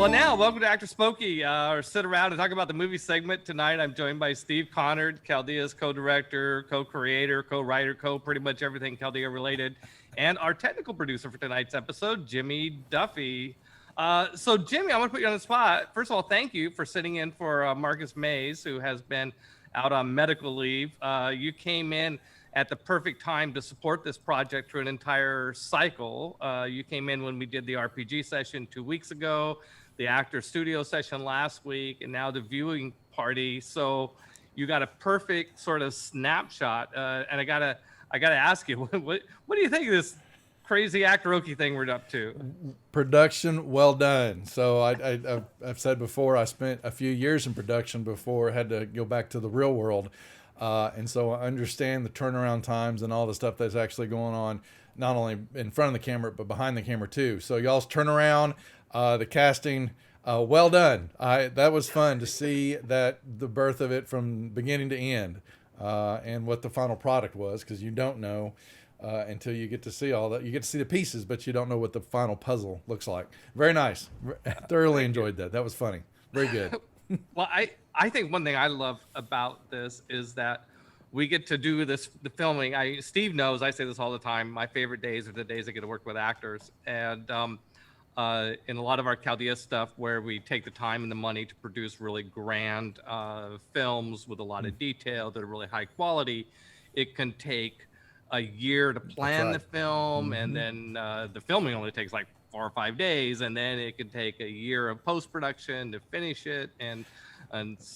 Well, now, welcome to Actorspokee, or sit around and talk about the movie segment. Tonight, I'm joined by Steve Conard, Chaldea's co-director, co-creator, co-writer, pretty much everything Chaldea related, and our technical producer for tonight's episode, Jimmie Duffie. So, Jimmie, I want to put you on the spot. First of all, thank you for sitting in for Marcus Mays, who has been out on medical leave. You came in at the perfect time to support this project through an entire cycle. You came in when we did the RPG session 2 weeks ago, the actor studio session last week, and now the viewing party. So you got a perfect sort of snapshot. And I gotta ask you, what do you think of this crazy Actoroke thing we're up to? Production, well done. So I've said before, I spent a few years in production before I had to go back to the real world. And so I understand the turnaround times and all the stuff that's actually going on, not only in front of the camera, but behind the camera too. So y'all's turnaround, the casting, well done. That was fun to see that the birth of it from beginning to end, and what the final product was, because you don't know until you get to see all that. You get to see the pieces, but you don't know what the final puzzle looks like. Very nice. Thoroughly enjoyed that. That was funny. Very good. Well, I think one thing I love about this is that we get to do the filming. Steve knows I say this all the time. My favorite days are the days I get to work with actors. And in a lot of our Chaldea stuff, where we take the time and the money to produce really grand films with a lot of detail that are really high quality, it can take a year to plan the film, and then the filming only takes like 4 or 5 days, and then it can take a year of post-production to finish it, and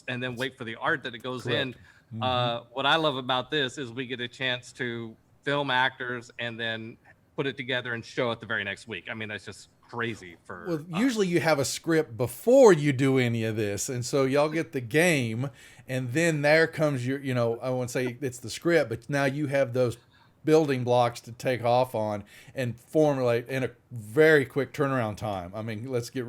then wait for the art that it goes in. What I love about this is we get a chance to film actors and then put it together and show it the very next week. I mean, that's just crazy for us. Usually you have a script before you do any of this, and so y'all get the game, and then there comes your, I won't say it's the script, but now you have those building blocks to take off on and formulate in a very quick turnaround time. I mean, let's get,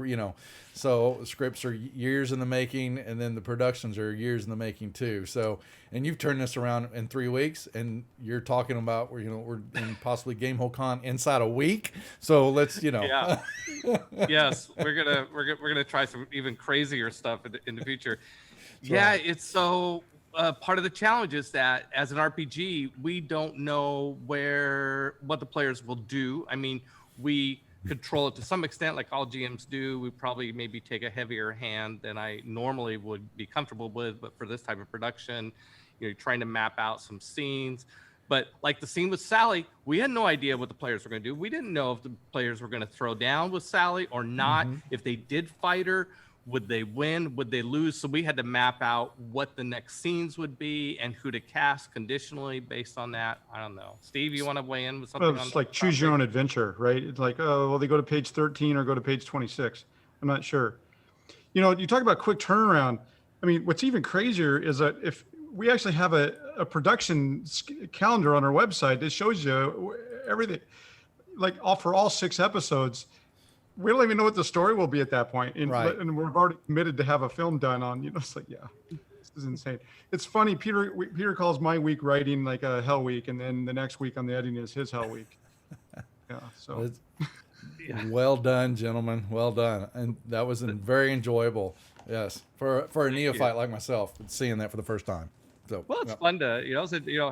so scripts are years in the making, and then the productions are years in the making too. So, and you've turned this around in 3 weeks, and you're talking about, we're in possibly Gamehole Con inside a week. So let's, Yeah. Yes, we're gonna try some even crazier stuff in the future. Yeah, it's so. Part of the challenge is that as an RPG, we don't know what the players will do. I mean, we control it to some extent, like all GMs do. We probably maybe take a heavier hand than I normally would be comfortable with, but for this type of production, you're trying to map out some scenes. But like the scene with Sally, we had no idea what the players were going to do. We didn't know if the players were going to throw down with Sally or not. If they did fight her, would they win? Would they lose? So we had to map out what the next scenes would be and who to cast conditionally based on that. I don't know. Steve, you want to weigh in with something? Well, it's like choose your own adventure, right? It's like, oh, well, they go to page 13 or go to page 26. I'm not sure. You talk about quick turnaround. I mean, what's even crazier is that if we actually have a production calendar on our website that shows you everything, like for all 6 episodes. We don't even know what the story will be at that point. And, right. And we've already committed to have a film done on, it's like, yeah, this is insane. It's funny. Peter calls my week writing like a hell week. And then the next week on the editing is his hell week. Yeah. So well done, gentlemen. Well done. And that was very enjoyable. Yes. For a neophyte like myself, seeing that for the first time. So, well, it's fun to,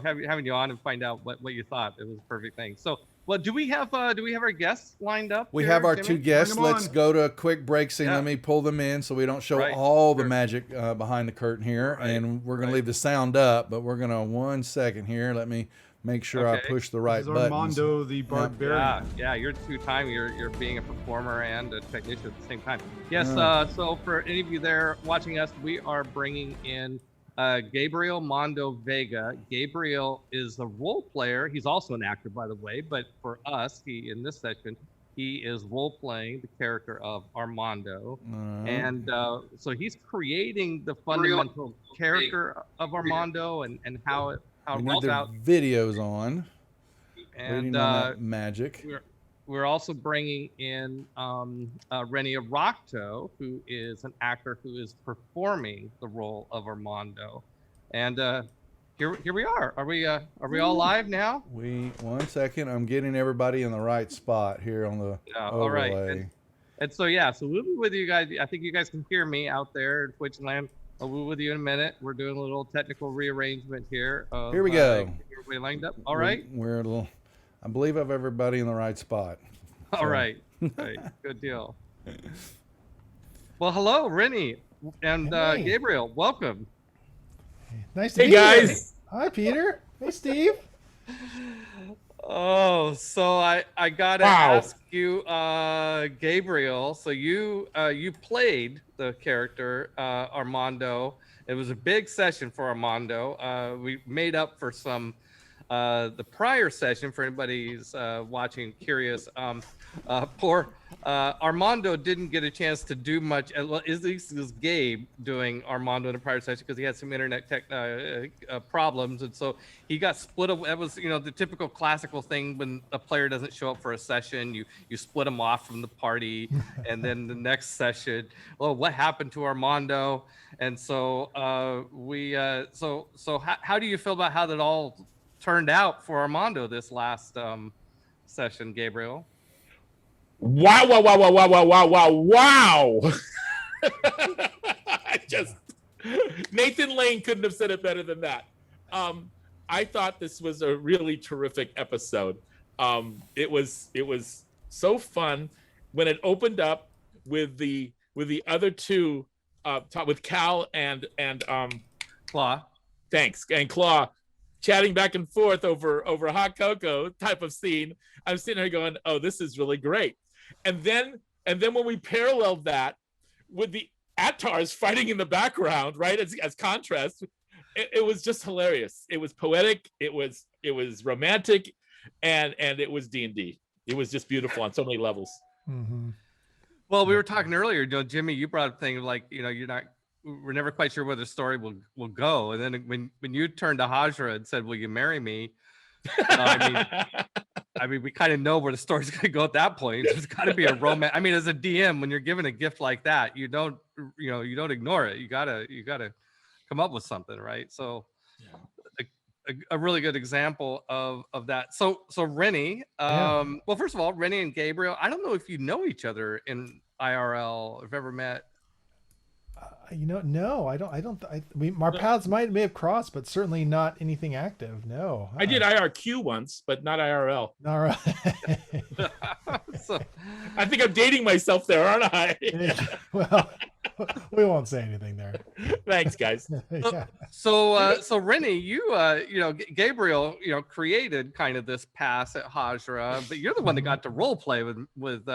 having you on and find out what you thought. It was a perfect thing. So, well, do we have our guests lined up? We have our 2 guests. Let's go to a quick break scene. Let me pull them in so we don't show all the magic behind the curtain here. And we're going to leave the sound up, but we're going to 1 second here. Let me make sure I push the right buttons. Armando the Barbarian. Yeah, you're 2-time. You're being a performer and a technician at the same time. Yes. So for any of you there watching us, we are bringing in Gabriel Mondo Vega. Gabriel is a role player. He's also an actor, by the way, but for us, in this session, he is role playing the character of Armando. And so he's creating the fundamental character of Armando and how it rolls out. Videos on. And on that magic. We're also bringing in Rennie Araucto, who is an actor who is performing the role of Armando. And here we are. Are we all live now? 1 second. I'm getting everybody in the right spot here on the overlay. All right. And so, yeah, so we'll be with you guys. I think you guys can hear me out there in Twitch land. We'll be with you in a minute. We're doing a little technical rearrangement here. Here we go. Everybody lined up. All right. We're a little, I believe I have everybody in the right spot. All right. Right. Good deal. Well, hello, Rennie and Hey. Gabriel. Welcome. Nice to Hey meet guys. you. Hi, Peter. Hey, Steve. Oh, so I gotta Wow. ask you, Gabriel. So you played the character Armando. It was a big session for Armando. We made up for some the prior session for anybody who's watching curious. Poor Armando didn't get a chance to do much. At least it was Gabe doing Armando in a prior session because he had some internet tech problems, and so he got split up. That was, the typical classical thing when a player doesn't show up for a session, you split him off from the party, and then the next session, well, what happened to Armando? And so how do you feel about how that all turned out for Armando this last session, Gabriel? Wow. Nathan Lane couldn't have said it better than that. I thought this was a really terrific episode. It was so fun when it opened up with the other two, with Cal and Claw. Thanks, and Claw chatting back and forth over hot cocoa type of scene. I'm sitting there going, oh, this is really great. And then when we paralleled that with the Attars fighting in the background, right, as contrast, it was just hilarious. It was poetic, it was romantic, and it was D&D. It was just beautiful on so many levels. Mm-hmm. Well, we were talking earlier, Jimmy, you brought up a thing like, we're never quite sure where the story will go. And then when you turned to Hajra and said, will you marry me? I mean, we kind of know where the story's going to go at that point. There's got to be a romance. I mean, as a DM, when you're given a gift like that, you don't ignore it. You gotta come up with something, right? So, a really good example of that. So Rennie, well, first of all, Rennie and Gabriel, I don't know if you know each other in IRL, if ever met. No, I don't. Our paths may have crossed, but certainly not anything active. No. I did IRQ once, but not IRL. All right. So, I think I'm dating myself there, aren't I? Well, we won't say anything there. Thanks, guys. Yeah. So Rennie, Gabriel, created kind of this pass at Hajra, but you're the one that got to role play with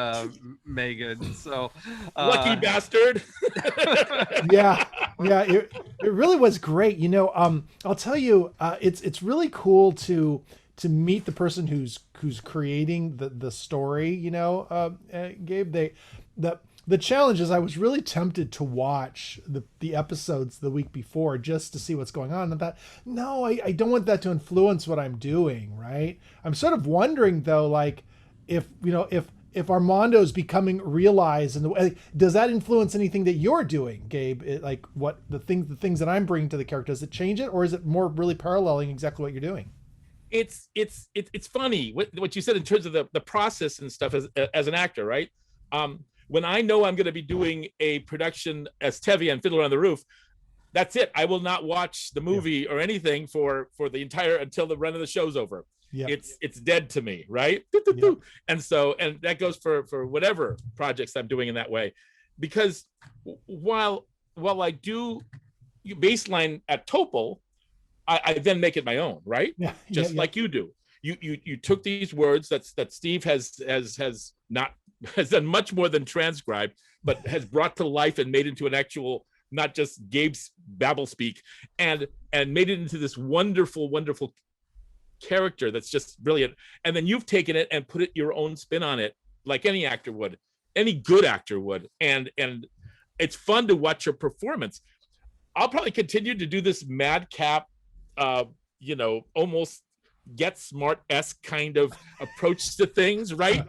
Megan. So Lucky bastard. Yeah. It really was great. I'll tell you, it's really cool to meet the person who's creating the story. Gabe, the challenge is I was really tempted to watch the episodes the week before just to see what's going on. And I thought, no, I don't want that to influence what I'm doing, right? I'm sort of wondering though, like if Armando's becoming realized, and does that influence anything that you're doing, Gabe? Like what the things that I'm bringing to the character, does it change it, or is it more really paralleling exactly what you're doing? It's funny what you said in terms of the process and stuff as an actor, right? When I know I'm going to be doing a production as Tevye and Fiddler on the Roof, that's it. I will not watch the movie or anything for the entire until the run of the show's over. Yeah. It's dead to me, right? Yeah. And that goes for whatever projects I'm doing in that way, because while I do baseline at Topol, I then make it my own, right? Yeah. Just like you do. You took these words that Steve has done much more than transcribed, but has brought to life and made into an actual, not just Gabe's babble speak, and made it into this wonderful character that's just brilliant. And then you've taken it and put it your own spin on it, like any actor would, any good actor would. And it's fun to watch your performance. I'll probably continue to do this madcap, almost Get Smart-esque kind of approach to things, right?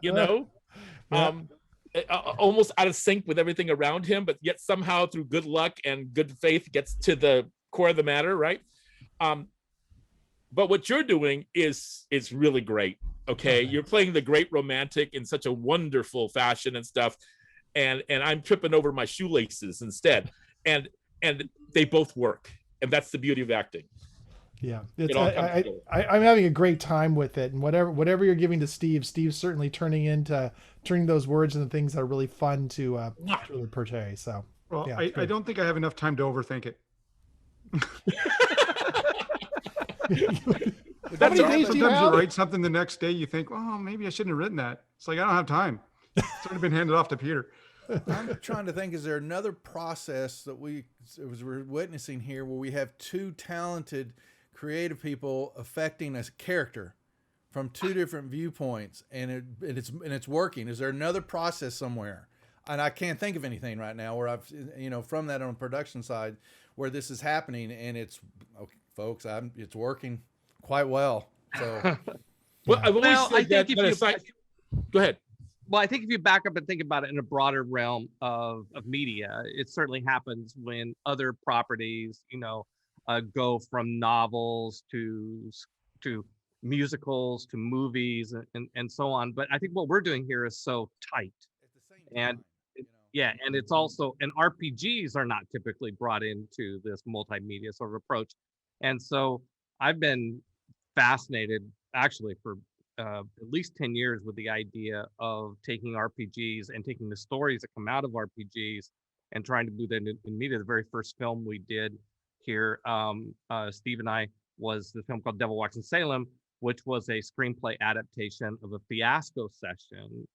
Almost out of sync with everything around him, but yet somehow through good luck and good faith gets to the core of the matter, right? But what you're doing is really great. Okay, you're playing the great romantic in such a wonderful fashion and stuff, and I'm tripping over my shoelaces instead, and they both work, and that's the beauty of acting. Yeah, It all comes together. I'm having a great time with it, and whatever you're giving to Steve's certainly turning those words into things that are really fun to really portray. So, Well, yeah, I don't think I have enough time to overthink it. How many days do you Sometimes you have? write something the next day, you think, oh, maybe I shouldn't have written that. It's like, I don't have time. It's already been handed off to Peter. I'm trying to think, is there another process that we're witnessing here where we have two talented creative people affecting a character from two different viewpoints, and it's working? Is there another process somewhere? And I can't think of anything right now where I've, from that on the production side where this is happening, and it's, okay, folks, it's working quite well. So, Well, I've always Well, I said think that. if you Go ahead. Well, I think if you back up and think about it in a broader realm of media, it certainly happens when other properties, go from novels to musicals to movies and so on. But I think what we're doing here is so tight. at the same And time, yeah, and it's also, and RPGs are not typically brought into this multimedia sort of approach. And so I've been fascinated actually for at least 10 years with the idea of taking RPGs and taking the stories that come out of RPGs and trying to do that in media. The very first film we did here, Steve and I, was the film called Devil Walks in Salem, which was a screenplay adaptation of a Fiasco session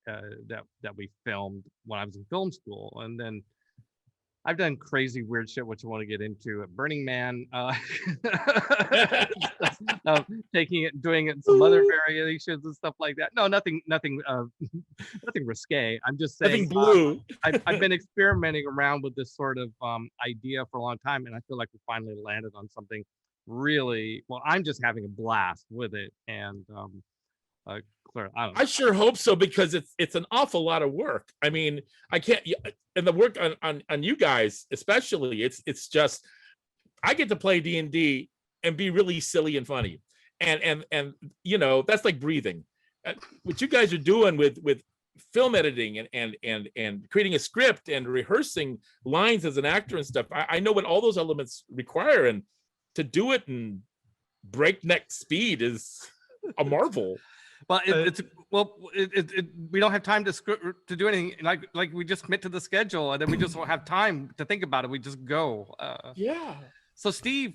that we filmed when I was in film school. And then I've done crazy weird shit, which I want to get into at Burning Man, taking it, doing it in some other variations and stuff like that. No, nothing risque. I'm just saying, Nothing blue. I've been experimenting around with this sort of idea for a long time, and I feel like we finally landed on something really well. I'm just having a blast with it, and Claire, I don't know. I sure hope so, because it's an awful lot of work. I mean, I can't, and the work on you guys especially, it's just, I get to play D&D and be really silly and funny, and that's like breathing. What you guys are doing with film editing and creating a script and rehearsing lines as an actor and stuff, I know what all those elements require, and to do it in breakneck speed is a marvel. Well, we don't have time to do anything. Like we just commit to the schedule, and then we just won't have time to think about it. We just go. Yeah. So Steve,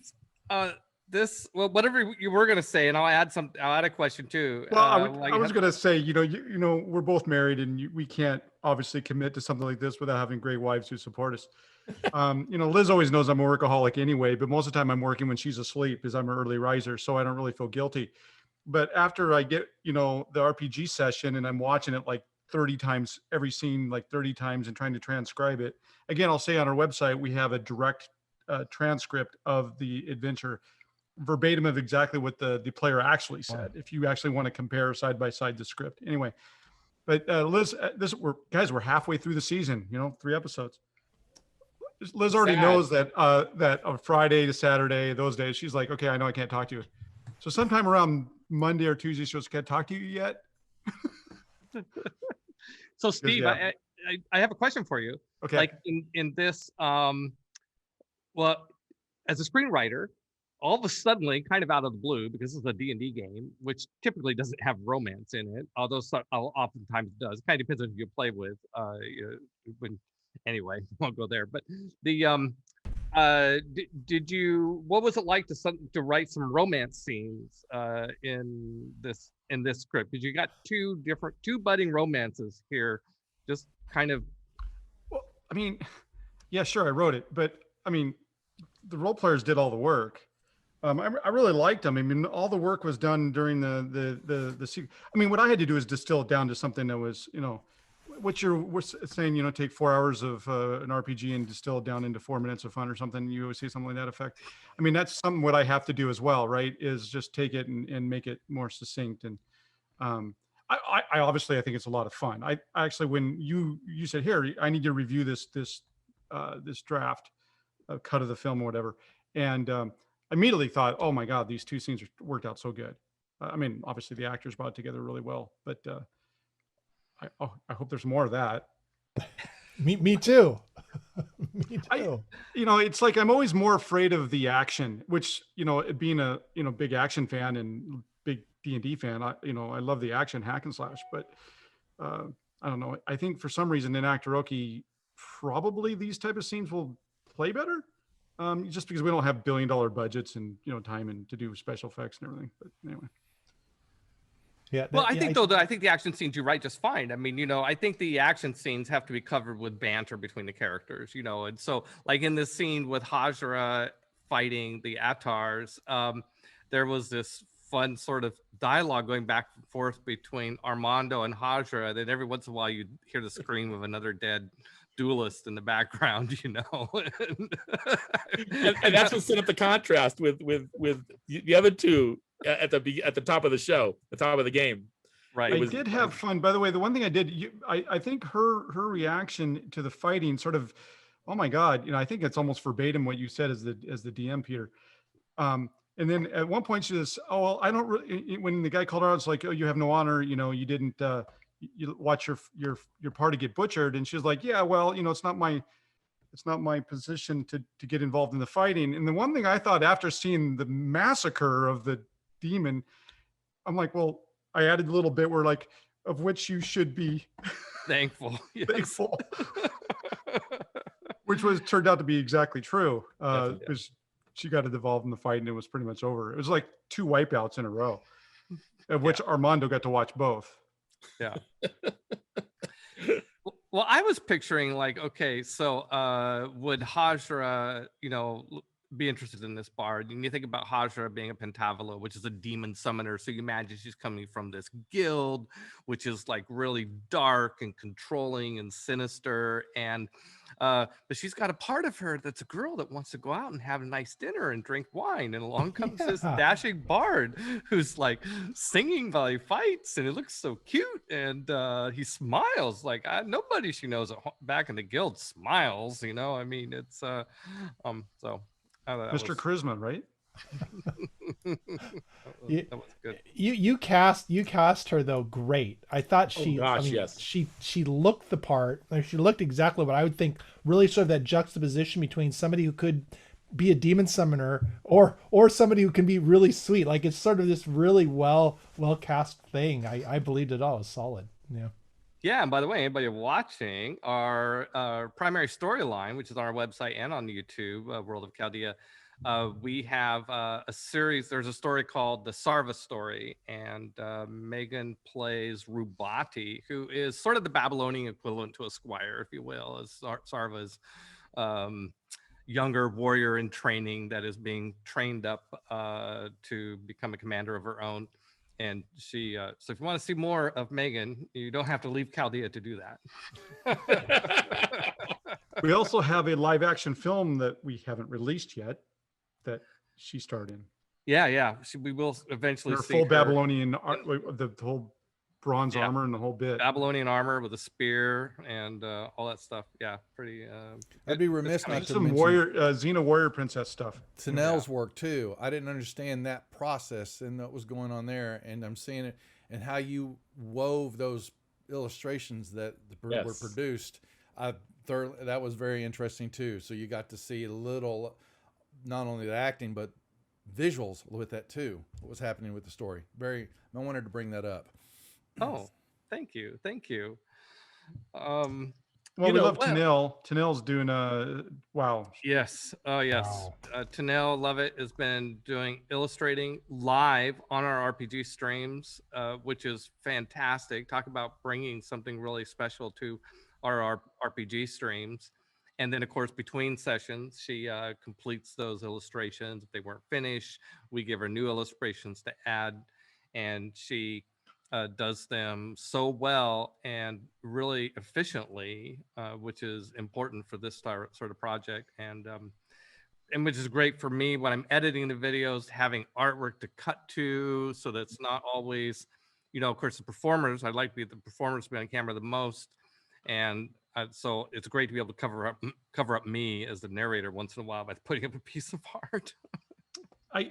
whatever you were gonna say, and I'll add a question too. Well, I was going to say, we're both married, and we can't obviously commit to something like this without having great wives who support us. Liz always knows I'm a workaholic anyway, but most of the time I'm working when she's asleep because I'm an early riser, so I don't really feel guilty. But after I get, the RPG session and I'm watching it like 30 times, every scene like 30 times, and trying to transcribe it. Again, I'll say on our website, we have a direct transcript of the adventure, verbatim of exactly what the player actually said, if you actually want to compare side by side the script. Anyway, but Liz, we're halfway through the season, 3 episodes. Liz already knows that on Friday to Saturday, those days, she's like, okay, I know I can't talk to you. So sometime around Monday or Tuesday, she goes, can't talk to you yet. So Steve, Yeah. I have a question for you. Okay. Like in this, well, as a screenwriter, all of a sudden, kind of out of the blue, because this is a D&D game, which typically doesn't have romance in it, although oftentimes it does. It kind of depends on who you play with. Anyway, won't go there. But the what was it like to write some romance scenes in this script? Because you got two budding romances here, just kind of. Well, I mean, yeah, sure, I wrote it, but I mean, the role players did all the work. I really liked them. I mean, all the work was done during the I mean, what I had to do is distill it down to something that was, we're saying, take 4 hours of an RPG and distill it down into 4 minutes of fun or something. You always say something like that effect. I mean, that's something what I have to do as well, right? Is just take it and make it more succinct. And I obviously, I think it's a lot of fun. I actually, when you said, here, I need to review this draft, cut of the film or whatever. And immediately thought, oh my God, these 2 scenes worked out so good. I mean, obviously the actors brought it together really well, but I hope there's more of that. Me too. Me too. It's like I'm always more afraid of the action, which, being a, big action fan and big D&D fan, I love the action hack and slash, but I don't know. I think for some reason in Actoroke, probably these type of scenes will play better. Just because we don't have billion-dollar budgets and, time and to do special effects and everything. But anyway. Yeah. Well, I think I think the action scenes you write just fine. I mean, I think the action scenes have to be covered with banter between the characters, and so like in this scene with Hajra fighting the Atars, there was this fun sort of dialogue going back and forth between Armando and Hajra. Then every once in a while you'd hear the scream of another dead duelist in the background, and that's what set up the contrast with the other two at the top of the show, the top of the game. Right. I did have fun. By the way, the one thing I did, I think her reaction to the fighting sort of, oh my God, I think it's almost verbatim what you said as the DM, Peter. And then at one point she says, oh, well, I don't really, when the guy called her out, it's like, oh, you have no honor. You didn't, you watch your party get butchered. And she was like, yeah, well, it's not my position to get involved in the fighting. And the one thing I thought after seeing the massacre of the demon, I'm like, well, I added a little bit where like, of which you should be thankful. Thankful. Which turned out to be exactly true. Because she got involved in the fight and it was pretty much over. It was like 2 wipeouts in a row, of which Armando got to watch both. Yeah. Well, I was picturing like, okay, so would Hajra, be interested in this bard? And you think about Hajra being a Pentavolo, which is a demon summoner. So you imagine she's coming from this guild, which is like really dark and controlling and sinister. And but she's got a part of her that's a girl that wants to go out and have a nice dinner and drink wine. And along comes this dashing bard who's like singing while he fights, and it looks so cute. And he smiles like nobody she knows back in the guild smiles. I mean, it's so. Mr. Charisma, right? That was good. You cast her though great. I thought yes. She looked the part. Like she looked exactly what I would think. Really sort of that juxtaposition between somebody who could be a demon summoner or somebody who can be really sweet. Like it's sort of this really well cast thing. I believed it all. It was solid. Yeah. Yeah, and by the way, anybody watching our primary storyline, which is on our website and on YouTube, World of Chaldea, we have a series. There's a story called the Sarva story, and Megan plays Rubati, who is sort of the Babylonian equivalent to a squire, if you will, as Sarva's younger warrior in training that is being trained up to become a commander of her own. And she, so if you want to see more of Megan, you don't have to leave Chaldea to do that. We also have a live action film that we haven't released yet that she starred in. Yeah. We will eventually see full Babylonian, the whole bronze armor and the whole bit. Babylonian armor with a spear and all that stuff. Yeah, pretty. I'd be remiss not to mention Xena warrior princess stuff. Tanel's work too. I didn't understand that process and what was going on there, and I'm seeing it and how you wove those illustrations that were produced. That was very interesting too. So you got to see a little, not only the acting but visuals with that too. What was happening with the story? I wanted to bring that up. Oh, thank you. Well, we love Tanel. Tanel's doing wow. Yes. Oh, yes. Wow. Tanel, love it, has been doing illustrating live on our RPG streams, which is fantastic. Talk about bringing something really special to our RPG streams. And then, of course, between sessions, she completes those illustrations. If they weren't finished, we give her new illustrations to add, and she does them so well and really efficiently, which is important for this sort of project, and which is great for me when I'm editing the videos, having artwork to cut to, so that's not always, of course, the performers. I like the performers to be on camera the most, and so it's great to be able to cover up me as the narrator once in a while by putting up a piece of art.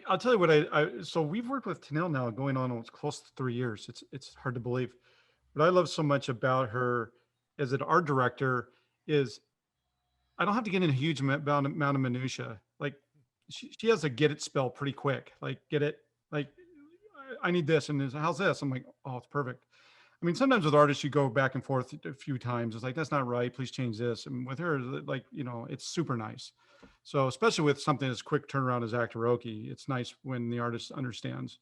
I'll tell you what so we've worked with Tanel now going on almost close to 3 years. It's hard to believe. What I love so much about her as an art director is I don't have to get in a huge amount of minutia. Like she has to get it spelled pretty quick. Like get it, like I need this and how's this? I'm like, oh, it's perfect. I mean, sometimes with artists, you go back and forth a few times. It's like, that's not right. Please change this. And with her, like, it's super nice. So especially with something as quick turnaround as Actoroke, it's nice when the artist understands.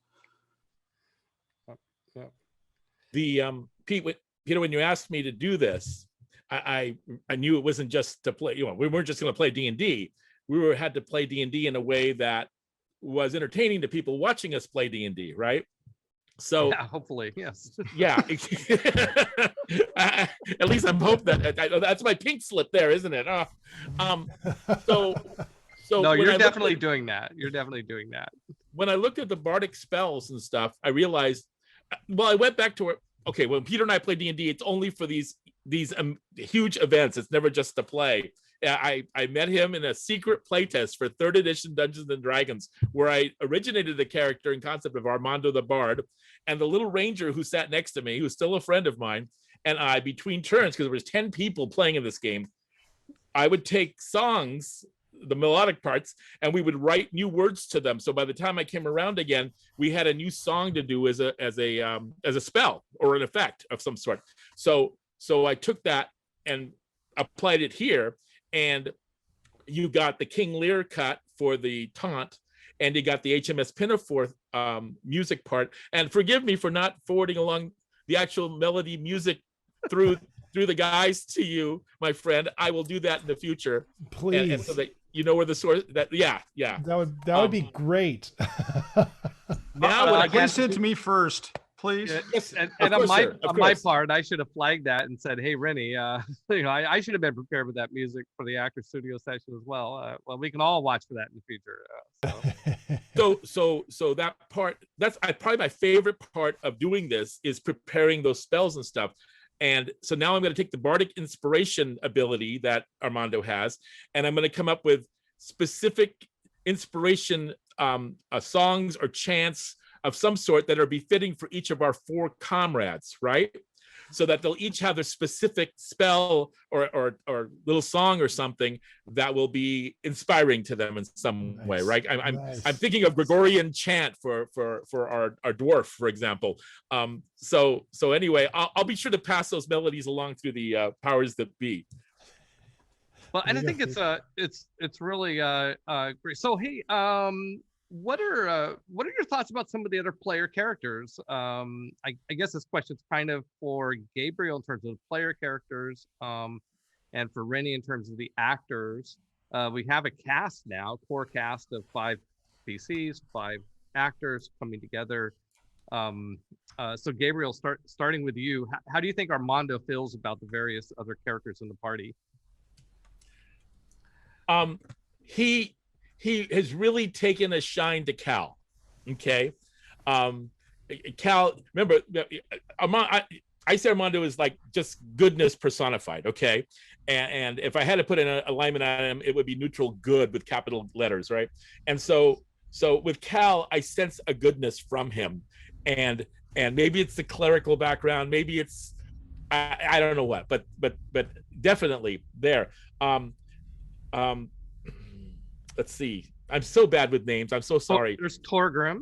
Yeah. The Peter, when you asked me to do this, I knew it wasn't just to play. We weren't just going to play D&D. We had to play D&D in a way that was entertaining to people watching us play D&D, right? So yeah, hopefully, yes. Yeah. At least I'm hoping that that's my pink slip there, isn't it? So no, you're definitely doing that. You're definitely doing that. When I looked at the bardic spells and stuff, I realized, well, I went back to okay, when Peter and I play D&D, it's only for these huge events. It's never just to play. I met him in a secret playtest for 3rd edition Dungeons and Dragons, where I originated the character and concept of Armando the Bard, and the little ranger who sat next to me, who's still a friend of mine, and I, between turns, because there was 10 people playing in this game, I would take songs, the melodic parts, and we would write new words to them. So by the time I came around again, we had a new song to do as a spell or an effect of some sort. So I took that and applied it here. And you got the King Lear cut for the taunt, and you got the HMS Pinafore music part. And forgive me for not forwarding along the actual melody music through the guys to you, my friend. I will do that in the future. Please. And so that you know where the source. Yeah. That would be great. Now, please send it to me first. Please. Yes, and on my part, I should have flagged that and said, "Hey, Rennie, I should have been prepared with that music for the Actor Studio session as well." Well, we can all watch for that in the future. So that part, that's probably my favorite part of doing this is preparing those spells and stuff. And so now I'm going to take the bardic inspiration ability that Armando has, and I'm going to come up with specific inspiration songs or chants of some sort that are befitting for each of our 4 comrades, right? So that they'll each have their specific spell or little song or something that will be inspiring to them in some way, right? I'm thinking of Gregorian chant for our dwarf, for example. So anyway, I'll be sure to pass those melodies along through the powers that be. Well, and I think it's really great. So hey, what are your thoughts about some of the other player characters? I guess this question's kind of for Gabriel in terms of the player characters, and for Rennie in terms of the actors. We have a cast now, core cast of 5 PCs, 5 actors coming together. So Gabriel, starting with you, how do you think Armando feels about the various other characters in the party? He has really taken a shine to Cal. Okay. Cal, remember, I say Armando is like just goodness personified. Okay. And if I had to put an alignment on him, it would be neutral good with capital letters. Right. And so with Cal, I sense a goodness from him, and maybe it's the clerical background. Maybe it's, I don't know what, but definitely there. Let's see. I'm so bad with names. I'm so sorry. There's Torgrim.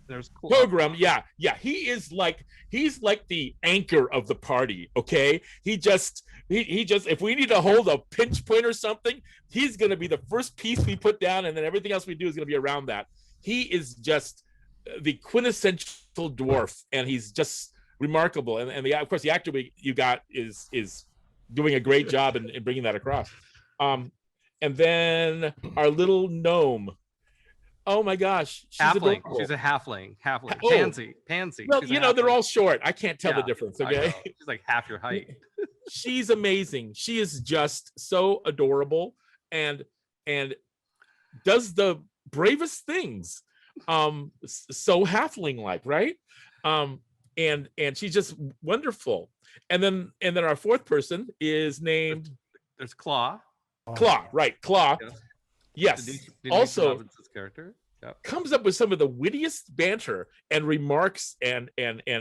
There's Torgrim. Yeah. He's like the anchor of the party. Okay. He just if we need to hold a pinch point or something, he's gonna be the first piece we put down, and then everything else we do is gonna be around that. He is just the quintessential dwarf, and he's just remarkable. And of course the actor you got is doing a great job in bringing that across. And then our little gnome. Oh my gosh, she's halfling. Adorable. She's a halfling. Oh. Pansy. Well, they're all short. I can't tell the difference. Okay, she's like half your height. She's amazing. She is just so adorable and does the bravest things. So halfling like, right? And she's just wonderful. And then our 4th person is named. There's Claw. Claw, right? Claw. Yes. Denise also, Robinson's character. Yep. Comes up with some of the wittiest banter and remarks and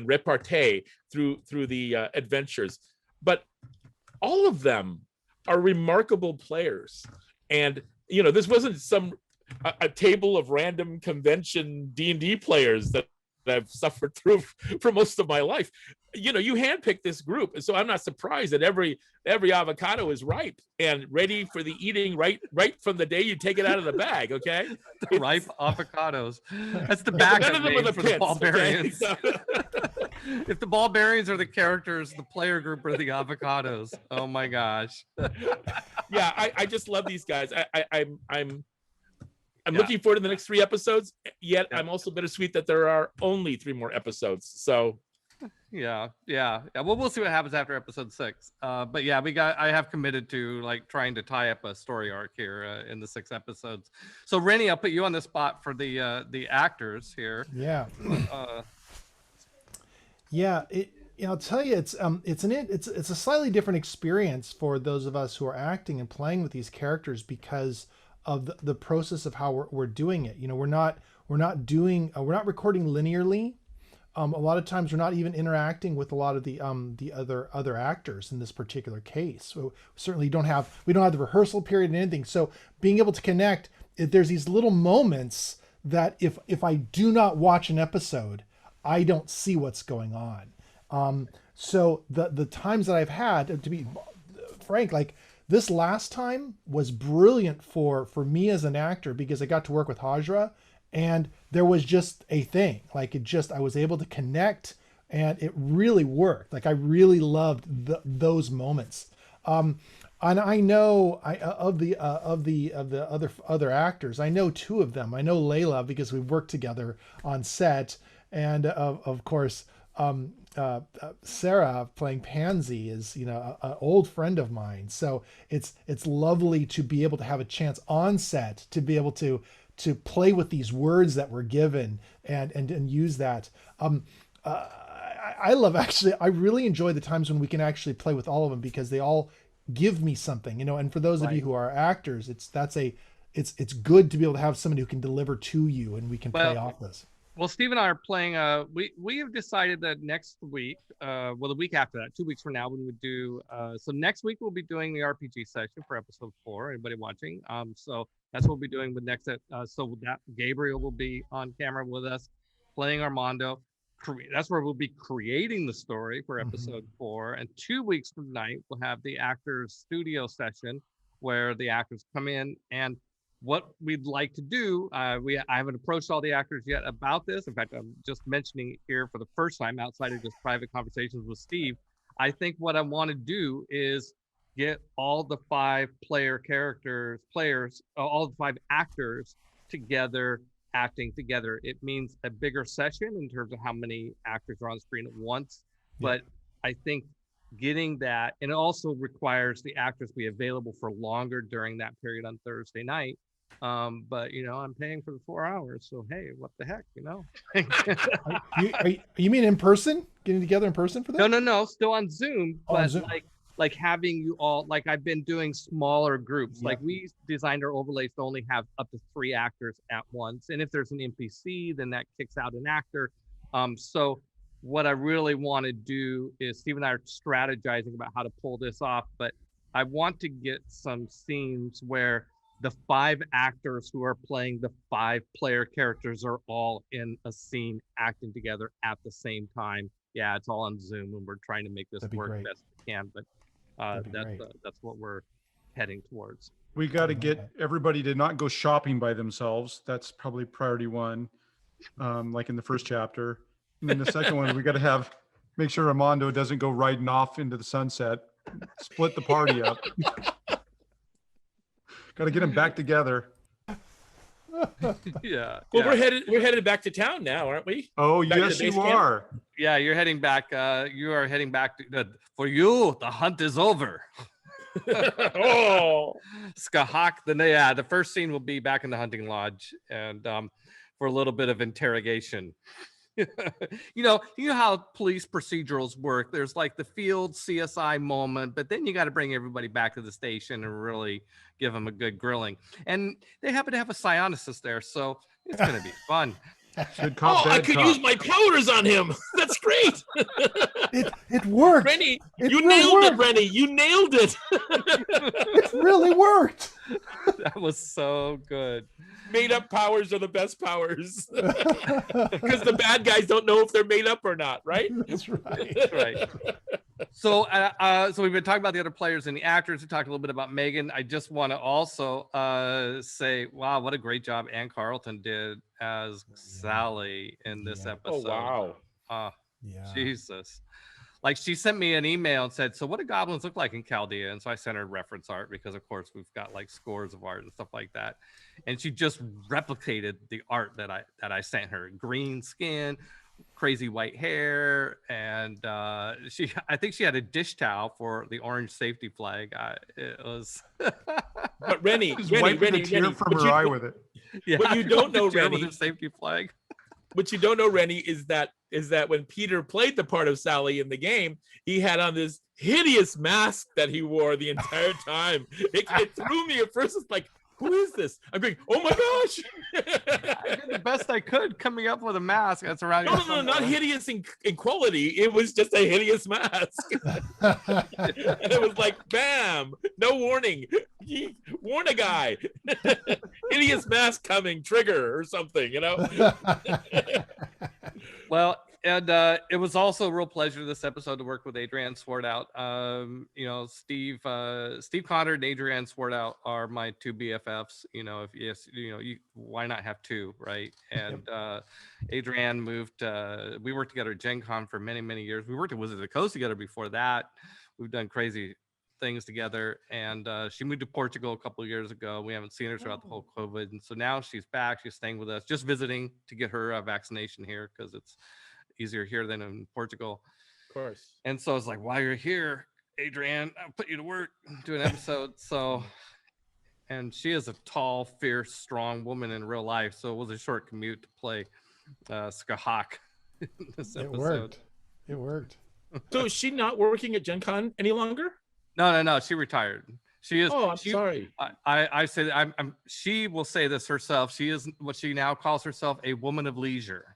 repartee through the adventures. But all of them are remarkable players. And, this wasn't a table of random convention D&D players that I've suffered through for most of my life. You handpick this group. And so I'm not surprised that every avocado is ripe and ready for the eating right from the day you take it out of the bag. Okay. The ripe avocados. That's the backup name for the ball bearings. Okay? If the ball bearings are the characters, the player group are the avocados. Oh my gosh. Yeah. I just love these guys. I'm looking forward to the next 3 episodes, yet I'm also bittersweet that there are only 3 more episodes. So yeah. Well, we'll see what happens after episode 6. But yeah, I have committed to like trying to tie up a story arc here in the 6 episodes. So Rennie, I'll put you on the spot for the actors here. Yeah. Yeah. I'll tell you, it's a slightly different experience for those of us who are acting and playing with these characters because of the process of how we're doing it. We're not recording linearly. A lot of times we're not even interacting with a lot of the other actors in this particular case. So we don't have the rehearsal period and anything. So being able to connect, there's these little moments that if I do not watch an episode, I don't see what's going on. So the times that I've had, to be frank, like this last time was brilliant for me as an actor because I got to work with Hajra and there was just a thing. Like I was able to connect and it really worked. Like I really loved those moments. And I know of the other actors, I know 2 of them. I know Layla because we've worked together on set, and of course, Sarah playing Pansy is an old friend of mine. So it's lovely to be able to have a chance on set to be able to play with these words that we're given and use that. I really enjoy the times when we can actually play with all of them because they all give me something, and for those of you who are actors, it's good to be able to have somebody who can deliver to you and we can play off this. Well, Steve and I are playing. We have decided that next week, the week after that, 2 weeks from now, we would do. So next week we'll be doing the RPG session for episode 4. Anybody watching? So that's what we'll be doing with next. So that Gabriel will be on camera with us, playing Armando. That's where we'll be creating the story for episode 4. And 2 weeks from tonight, we'll have the actors studio session where the actors come in and. What we'd like to do, I haven't approached all the actors yet about this. In fact, I'm just mentioning it here for the first time outside of just private conversations with Steve. I think what I want to do is get all the 5 all the 5 actors together, acting together. It means a bigger session in terms of how many actors are on screen at once. Yeah. But I think getting that, and it also requires the actors be available for longer during that period on Thursday night. But I'm paying for the 4 hours, so hey, what the heck, you mean in person, getting together in person for that? No, still on Zoom, but on Zoom. like having you all, like I've been doing smaller groups. Like we designed our overlays to only have up to 3 actors at once, and if there's an NPC, then that kicks out an actor. So what I really want to do is Steve and I are strategizing about how to pull this off, but I want to get some scenes where the 5 actors who are playing the 5 player characters are all in a scene acting together at the same time. Yeah, it's all on Zoom and we're trying to make this work best we can, but that's what we're heading towards. We got to get everybody to not go shopping by themselves. That's probably priority 1, like in the first chapter. And then the second one, we got to make sure Armando doesn't go riding off into the sunset, split the party up. Got to get them back together. Yeah. Well, we're headed back to town now, aren't we? Oh, back yes, you are. Yeah, you're heading back. You are heading back to. For you, the hunt is over. Oh, Skahak. The first scene will be back in the hunting lodge, and for a little bit of interrogation. You know how police procedurals work. There's like the field CSI moment, but then you got to bring everybody back to the station and really give them a good grilling. And they happen to have a psionicist there, so it's going to be fun. Good cop, Oh, I bad could cop. use my powers on him. That's great. It worked. Rennie, It you really nailed worked. it, Rennie. You nailed it. It really worked. That was so good. Made up powers are the best powers. Because the bad guys don't know if they're made up or not, right? That's right. That's right. So, so we've been talking about the other players and the actors. We talked a little bit about Megan. I just want to also say, wow, what a great job Ann Carlton did as Sally in this Yeah. episode. Oh, wow. Yeah. Jesus. Like, she sent me an email and said, so what do goblins look like in Chaldea? And so I sent her reference art because, of course, we've got like scores of art and stuff like that. And she just replicated the art that I sent her. Green skin, crazy white hair, and I think she had a dish towel for the orange safety flag. It was But Rennie, Just wiping a tear from her eye with it. yeah, What you don't know, with Rennie, her safety flag. what you don't know, Rennie, is that when Peter played the part of Sally in the game, he had on this hideous mask that he wore the entire time. It threw me at first. It's like, who is this? I'm going, oh my gosh. I did the best I could coming up with a mask that's around. No, not hideous in quality. It was just a hideous mask. And it was like, bam, no warning. Warn a guy. Hideous mask coming, trigger or something, you know? Well, and it was also a real pleasure this episode to work with Adrienne Swartout. You know, Steve Conard and Adrienne Swartout are my two BFFs. You know, why not have two, right? And Adrienne moved. We worked together at Gen Con for many, many years. We worked at Wizards of the Coast together before that. We've done crazy things together, and she moved to Portugal a couple of years ago. We haven't seen her throughout the whole COVID, and so now she's back. She's staying with us, just visiting to get her vaccination here because it's easier here than in Portugal. Of course. And so it's like, while you're here, Adrienne, I'll put you to work, do an episode. So, and she is a tall, fierce, strong woman in real life. So it was a short commute to play Skahak in this episode. It worked. So is she not working at Gen Con any longer? No. She retired. She is. Oh, I'm sorry. I say that she will say this herself. She is what she now calls herself, a woman of leisure.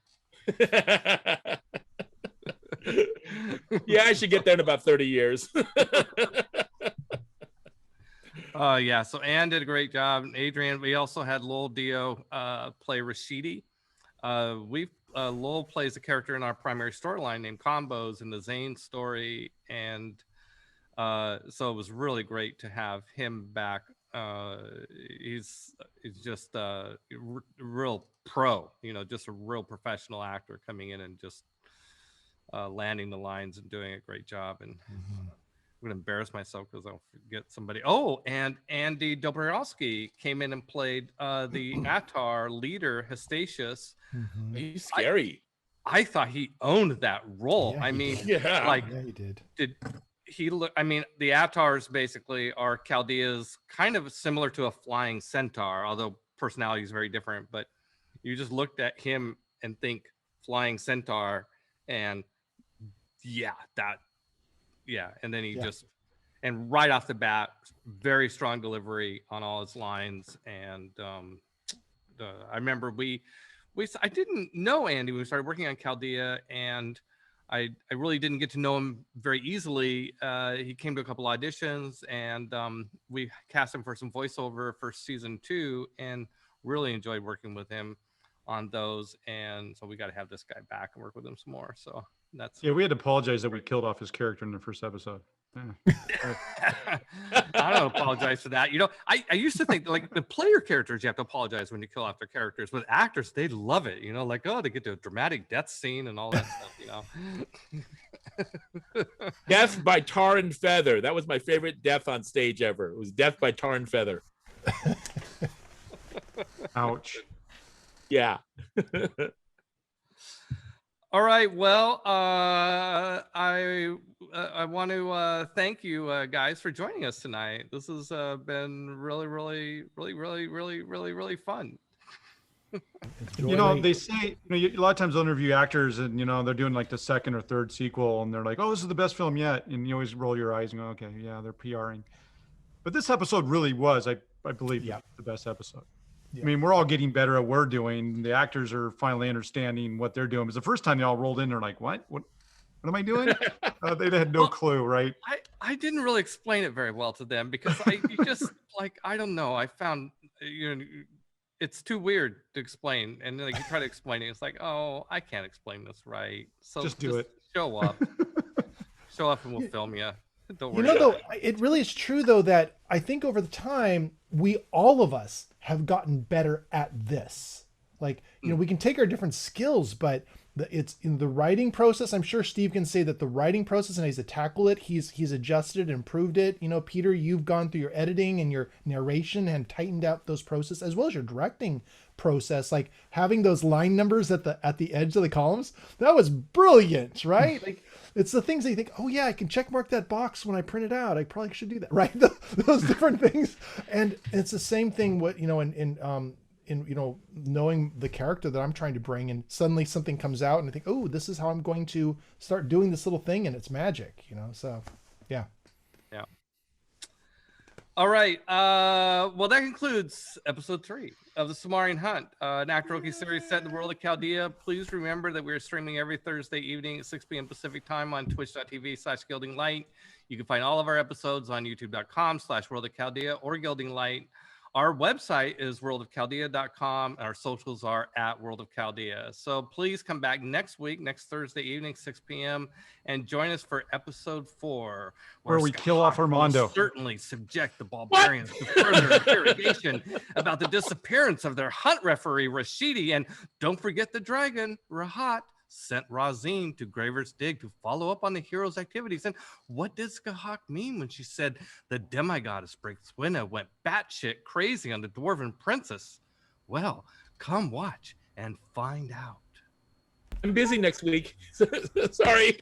Yeah, I should get there in about 30 years. Yeah, so Anne did a great job. Adrienne, we also had Lowell Dio play Rashidi. Lowell plays a character in our primary storyline named Combos in the Zane story, and so it was really great to have him back. He's just a real pro, you know, just a real professional actor coming in and just landing the lines and doing a great job. And I'm gonna embarrass myself because I'll forget somebody. Oh, and Andy Dobrzynski came in and played the Attar leader, Hastatius. He's scary. I thought he owned that role. Yeah, I mean, Yeah. like, Yeah, he did. did he look? I mean, the Attars basically are Chaldeas, kind of similar to a flying centaur, although personality is very different. But you just looked at him and think flying centaur, and and then he just, and right off the bat, very strong delivery on all his lines. And I remember I didn't know Andy when we started working on Chaldea, and I really didn't get to know him very easily. He came to a couple auditions, and we cast him for some voiceover for season 2, and really enjoyed working with him on those. And so we got to have this guy back and work with him some more. So that's Yeah, we had to apologize that we killed off his character in the first episode. I don't apologize for that. You know, I used to think like the player characters, you have to apologize when you kill off their characters, but actors, they love it, you know, like, oh, they get to a dramatic death scene and all that stuff, you know. Death by tar and feather. That was my favorite death on stage ever. It was death by tar and feather. Ouch. Yeah. All right. Well, I want to thank you guys for joining us tonight. This has been really, really, really, really, really, really, really fun. You know, they say, you know, a lot of times they'll interview actors and, you know, they're doing like the second or third sequel and they're like, oh, this is the best film yet. And you always roll your eyes and go, okay, yeah, they're PRing. But this episode really was, I believe, the best episode. I mean, we're all getting better at what we're doing. The actors are finally understanding what they're doing. Because the first time they all rolled in, they're like, what am I doing? They had no clue, right? I didn't really explain it very well to them because you just like, I don't know. I found, it's too weird to explain. And then like, you try to explain it. It's like, oh, I can't explain this right. So Just do it. Show up. Show up and we'll film you. Don't worry. Though, it really is true, though, that I think over the time, all of us have gotten better at this. Like, we can take our different skills, but it's in the writing process. I'm sure Steve can say that the writing process and he's tackled it. He's adjusted and improved it. Peter, you've gone through your editing and your narration and tightened out those processes, as well as your directing process. Like having those line numbers at the edge of the columns, that was brilliant, right? Like it's the things that you think, oh yeah, I can check mark that box when I print it out. I probably should do that, right? Those different things, and it's the same thing. What in knowing the character that I'm trying to bring, and suddenly something comes out and I think, oh, this is how I'm going to start doing this little thing, and it's magic, so yeah. All right. Well, that concludes episode 3 of the Sumerian Hunt, an Actoroke series set in the world of Chaldea. Please remember that we are streaming every Thursday evening at 6 p.m. Pacific time on twitch.tv/GildingLight. You can find all of our episodes on youtube.com/World of Chaldea or Gilding Light. Our website is worldofchaldea.com, and our socials are at World of Chaldea. So please come back next week, next Thursday evening, 6 p.m., and join us for episode 4, where we kill off Armando. Certainly subject the barbarians to further interrogation about the disappearance of their hunt referee, Rashidi. And don't forget the dragon, Rahat, sent Razin to Graver's Dig to follow up on the hero's activities. And what did Skahak mean when she said the demigoddess Brixwina went batshit crazy on the dwarven princess? Well, come watch and find out. I'm busy next week. Sorry.